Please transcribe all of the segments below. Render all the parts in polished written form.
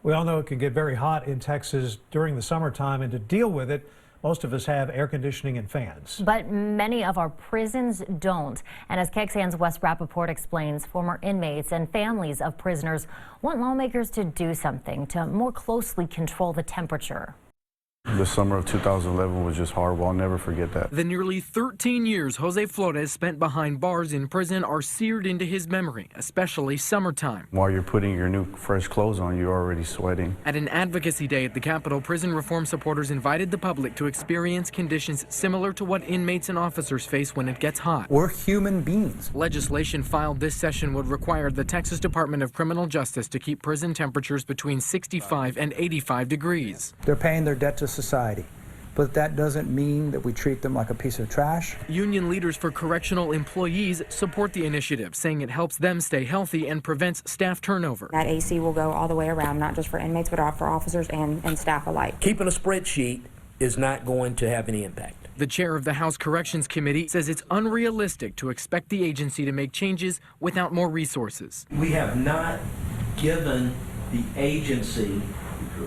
We all know it can get very hot in Texas during the summertime, and to deal with it, most of us have air conditioning and fans. But many of our prisons don't. And as KXAN's Wes Rappaport explains, former inmates and families of prisoners want lawmakers to do something to more closely control the temperature. The summer of 2011 was just horrible. I'll never forget that. The nearly 13 years Jose Flores spent behind bars in prison are seared into his memory, especially summertime. While you're putting your new fresh clothes on, you're already sweating. At an advocacy day at the Capitol, prison reform supporters invited the public to experience conditions similar to what inmates and officers face when it gets hot. We're human beings. Legislation filed this session would require the Texas Department of Criminal Justice to keep prison temperatures between 65 and 85 degrees. They're paying their debt to society, but that doesn't mean that we treat them like a piece of trash. Union leaders for correctional employees support the initiative, saying it helps them stay healthy and prevents staff turnover. That AC will go all the way around, not just for inmates, but for officers and staff alike. Keeping a spreadsheet is not going to have any impact. The chair of the House Corrections Committee says it's unrealistic to expect the agency to make changes without more resources. We have not given the agency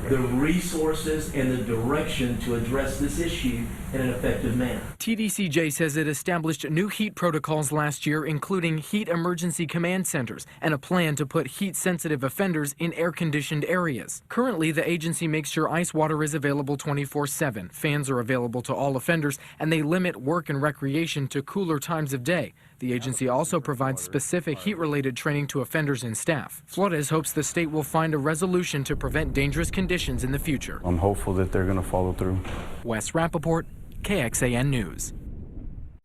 the resources and the direction to address this issue in an effective manner. TDCJ says it established new heat protocols last year, including heat emergency command centers and a plan to put heat-sensitive offenders in air-conditioned areas. Currently, the agency makes sure ice water is available 24/7. Fans are available to all offenders, and they limit work and recreation to cooler times of day. The agency also provides specific heat-related training to offenders and staff. Flores hopes the state will find a resolution to prevent dangerous conditions in the future. I'm hopeful that they're going to follow through. Wes Rappaport, KXAN News.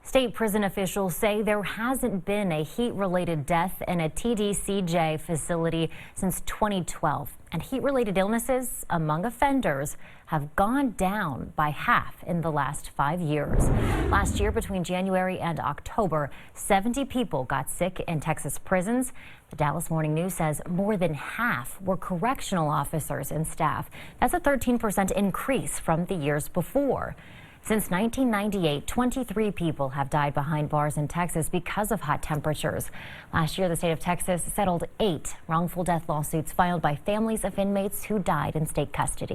State prison officials say there hasn't been a heat-related death in a TDCJ facility since 2012, and heat-related illnesses among offenders have gone down by half in the last 5 years. Last year, between January and October, 70 people got sick in Texas prisons. The Dallas Morning News says more than half were correctional officers and staff. That's a 13% increase from the years before. Since 1998, 23 people have died behind bars in Texas because of hot temperatures. Last year, the state of Texas settled 8 wrongful death lawsuits filed by families of inmates who died in state custody.